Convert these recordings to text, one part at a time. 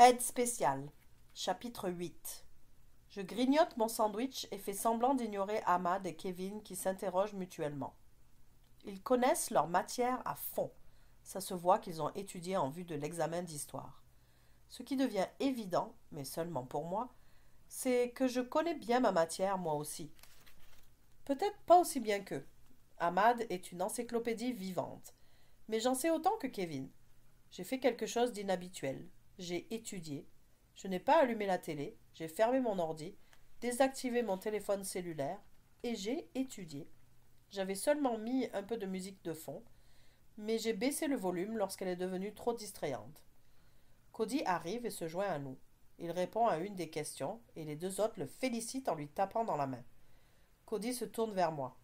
Aide spéciale. Chapitre 8. Je grignote mon sandwich et fais semblant d'ignorer Ahmad et Kevin qui s'interrogent mutuellement. Ils connaissent leur matière à fond. Ça se voit qu'ils ont étudié en vue de l'examen d'histoire. Ce qui devient évident, mais seulement pour moi, c'est que je connais bien ma matière moi aussi. Peut-être pas aussi bien qu'eux. Ahmad est une encyclopédie vivante. Mais j'en sais autant que Kevin. J'ai fait quelque chose d'inhabituel. J'ai étudié. Je n'ai pas allumé la télé. J'ai fermé mon ordi, désactivé mon téléphone cellulaire et j'ai étudié. J'avais seulement mis un peu de musique de fond, mais j'ai baissé le volume lorsqu'elle est devenue trop distrayante. Cody arrive et se joint à nous. Il répond à une des questions et les deux autres le félicitent en lui tapant dans la main. Cody se tourne vers moi.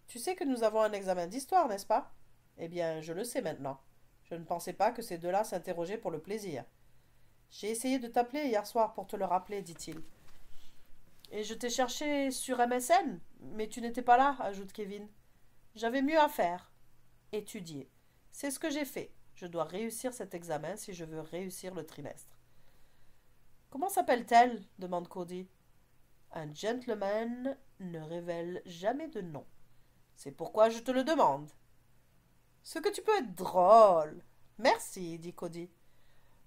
Tu sais que nous avons un examen d'histoire, n'est-ce pas? Eh bien, je le sais maintenant. Je ne pensais pas que ces deux-là s'interrogeaient pour le plaisir. J'ai essayé de t'appeler hier soir pour te le rappeler, dit-il. Et je t'ai cherché sur MSN, mais tu n'étais pas là, ajoute Kevin. J'avais mieux à faire. Étudier. C'est ce que j'ai fait. Je dois réussir cet examen si je veux réussir le trimestre. Comment s'appelle-t-elle demande Cody. Un gentleman ne révèle jamais de nom. C'est pourquoi je te le demande. Ce que tu peux être drôle. Merci, dit Cody.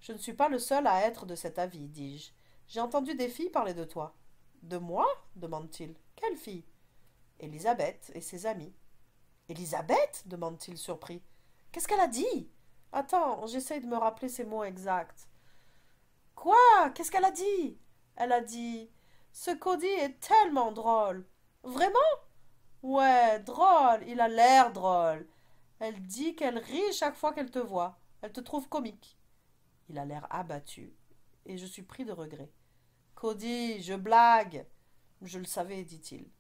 Je ne suis pas le seul à être de cet avis, dis-je. J'ai entendu des filles parler de toi. De moi demande-t-il. Quelle fille? Elisabeth et ses amis. Elisabeth demande-t-il surpris. Qu'est-ce qu'elle a dit? Attends, j'essaye de me rappeler ses mots exacts. Quoi? Qu'est-ce qu'elle a dit? Elle a dit ce Cody est tellement drôle. Vraiment? Ouais, drôle, il a l'air drôle. Elle dit qu'elle rit chaque fois qu'elle te voit. Elle te trouve comique. Il a l'air abattu, et je suis pris de regret. Cody, je blague. Je le savais, dit-il.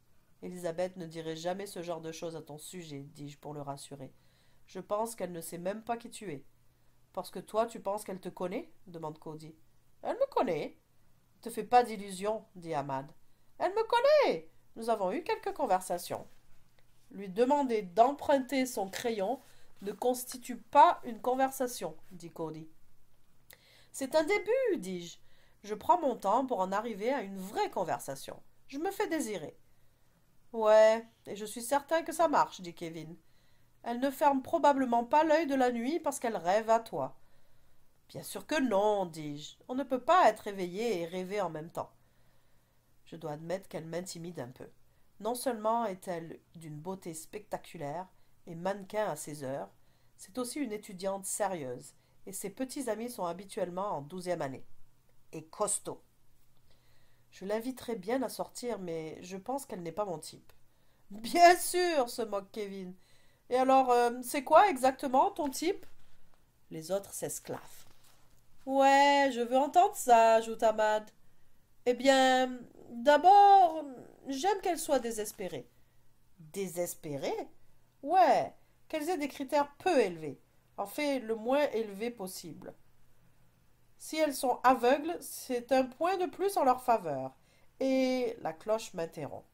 Elisabeth ne dirait jamais ce genre de choses à ton sujet, dis-je pour le rassurer. Je pense qu'elle ne sait même pas qui tu es. Parce que toi, tu penses qu'elle te connaît demande Cody. Elle me connaît. Ne te fais pas d'illusions, dit Ahmad. Elle me connaît. Nous avons eu quelques conversations. Lui demander d'emprunter son crayon ne constitue pas une conversation, dit Cody. C'est un début, dis-je. Je prends mon temps pour en arriver à une vraie conversation. Je me fais désirer. Ouais, et je suis certain que ça marche, dit Kevin. Elle ne ferme probablement pas l'œil de la nuit parce qu'elle rêve à toi. Bien sûr que non, dis-je. On ne peut pas être éveillé et rêver en même temps. Je dois admettre qu'elle m'intimide un peu. Non seulement est-elle d'une beauté spectaculaire et mannequin à ses heures, c'est aussi une étudiante sérieuse, et ses petits amis sont habituellement en 12e année. Et costaud. Je l'inviterai bien à sortir, mais je pense qu'elle n'est pas mon type. Bien sûr, se moque Kevin. Et alors, c'est quoi exactement ton type? Les autres s'esclaffent. Ouais, je veux entendre ça, ajoute Ahmad. Eh bien, d'abord, j'aime qu'elle soit désespérée. Désespérée? Ouais, qu'elles aient des critères peu élevés. En fait, le moins élevé possible. Si elles sont aveugles, c'est un point de plus en leur faveur. Et la cloche m'interrompt.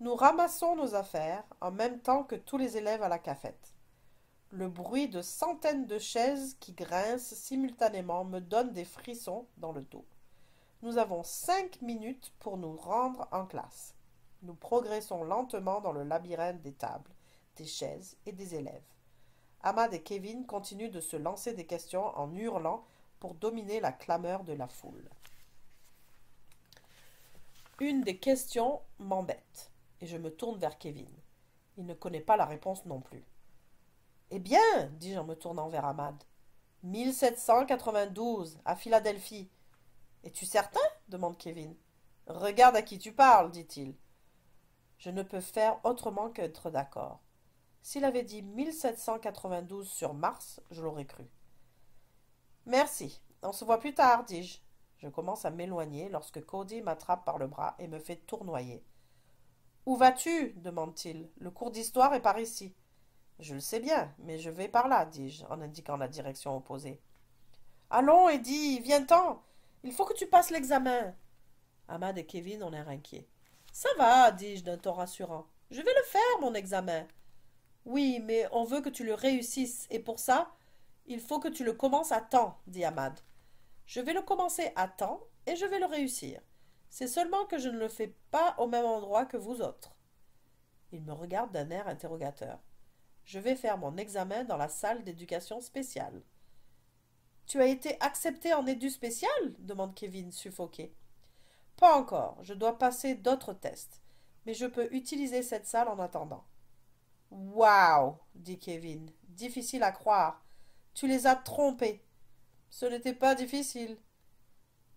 Nous ramassons nos affaires en même temps que tous les élèves à la cafette. Le bruit de centaines de chaises qui grincent simultanément me donne des frissons dans le dos. Nous avons 5 minutes pour nous rendre en classe. Nous progressons lentement dans le labyrinthe des tables, des chaises et des élèves. Ahmad et Kevin continuent de se lancer des questions en hurlant pour dominer la clameur de la foule. Une des questions m'embête, et je me tourne vers Kevin. Il ne connaît pas la réponse non plus. Eh bien, dis-je en me tournant vers Ahmad. 1792, à Philadelphie. Es-tu certain demande Kevin. Regarde à qui tu parles, dit-il. Je ne peux faire autrement qu'être d'accord. S'il avait dit 1792 sur Mars, je l'aurais cru. Merci, on se voit plus tard, dis-je. Je commence à m'éloigner lorsque Cody m'attrape par le bras et me fait tournoyer. Où vas-tu demande-t-il. Le cours d'histoire est par ici. Je le sais bien, mais je vais par là, dis-je, en indiquant la direction opposée. Allons, Eddie, viens-t'en. Il faut que tu passes l'examen. Ahmad et Kevin ont l'air inquiets. Ça va, dis-je d'un ton rassurant. Je vais le faire, mon examen. Oui, mais on veut que tu le réussisses, et pour ça, il faut que tu le commences à temps, dit Ahmad. Je vais le commencer à temps et je vais le réussir. C'est seulement que je ne le fais pas au même endroit que vous autres. Il me regarde d'un air interrogateur. Je vais faire mon examen dans la salle d'éducation spéciale. Tu as été accepté en édu spécial demande Kevin, suffoqué. Pas encore, je dois passer d'autres tests, mais je peux utiliser cette salle en attendant. Waouh dit Kevin, difficile à croire. Tu les as trompés. Ce n'était pas difficile.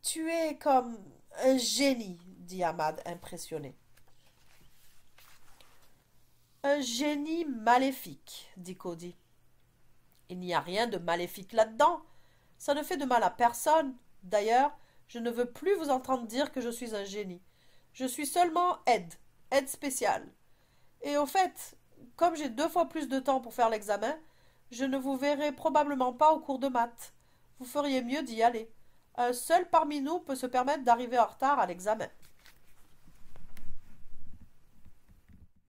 Tu es comme un génie, dit Ahmad, impressionné. Un génie maléfique, dit Cody. Il n'y a rien de maléfique là-dedans. Ça ne fait de mal à personne. D'ailleurs, je ne veux plus vous entendre dire que je suis un génie. Je suis seulement aide spéciale. Et au fait, comme j'ai 2 fois plus de temps pour faire l'examen, je ne vous verrai probablement pas au cours de maths. Vous feriez mieux d'y aller. Un seul parmi nous peut se permettre d'arriver en retard à l'examen.